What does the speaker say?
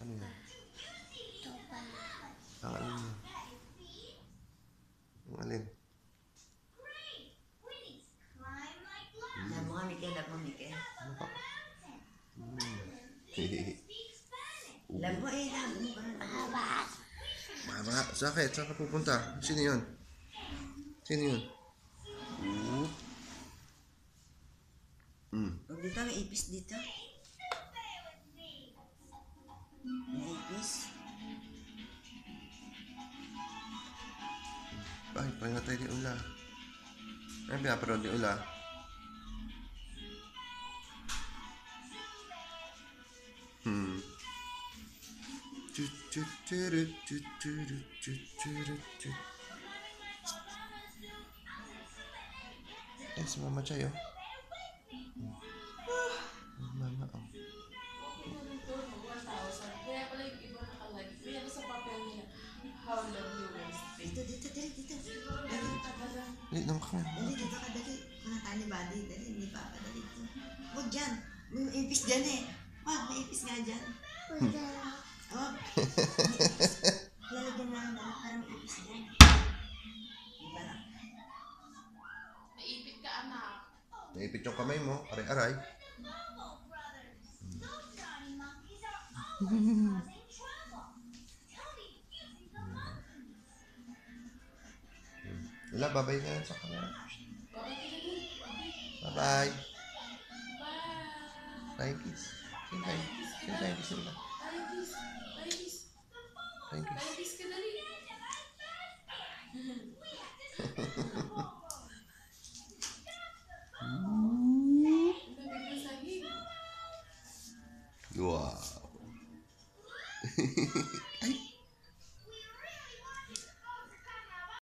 Ano yan? Ito pa. Ang alin yan? Ang alin? Love mo nga, Miguel. Love mo, Miguel. Ano pa? Love mo eh. Love mo. Baba. Mama, sakit. Saan ka pupunta? Sino yun? Sino yun? Oop. Huwag dito, may ipis dito. May ipis. Ay, pahinga tayo ni Ula. Ay, pinaparod ni Ula. Eh, si Mama Chay, oh. Mama, oh. Kaya pala yung iba nakalike. Kaya sa papel nila, how long you wasted. Dito, dali, dito. Dali, naman ka nga. Dali, dito ka, dali. Kuna tayo ni Buddy. Dali, hindi pa dali dito. Huwag dyan. May ipis dyan eh. Wag, may ipis nga dyan. Wala. Wag. Lalagyan lang na parang may ipis dyan. Diba lang? Naipit ka, anak. Naipit yung kamay mo. Aray-aray. Wala, babay na yan sa camera. Bye-bye. Bye! Flying kiss. Sino flying kiss? Sino flying kiss nila? Bye, kiss! Bye, kiss! Flying kiss. Bye, kiss ka dali! Lamig na sahig. Wow.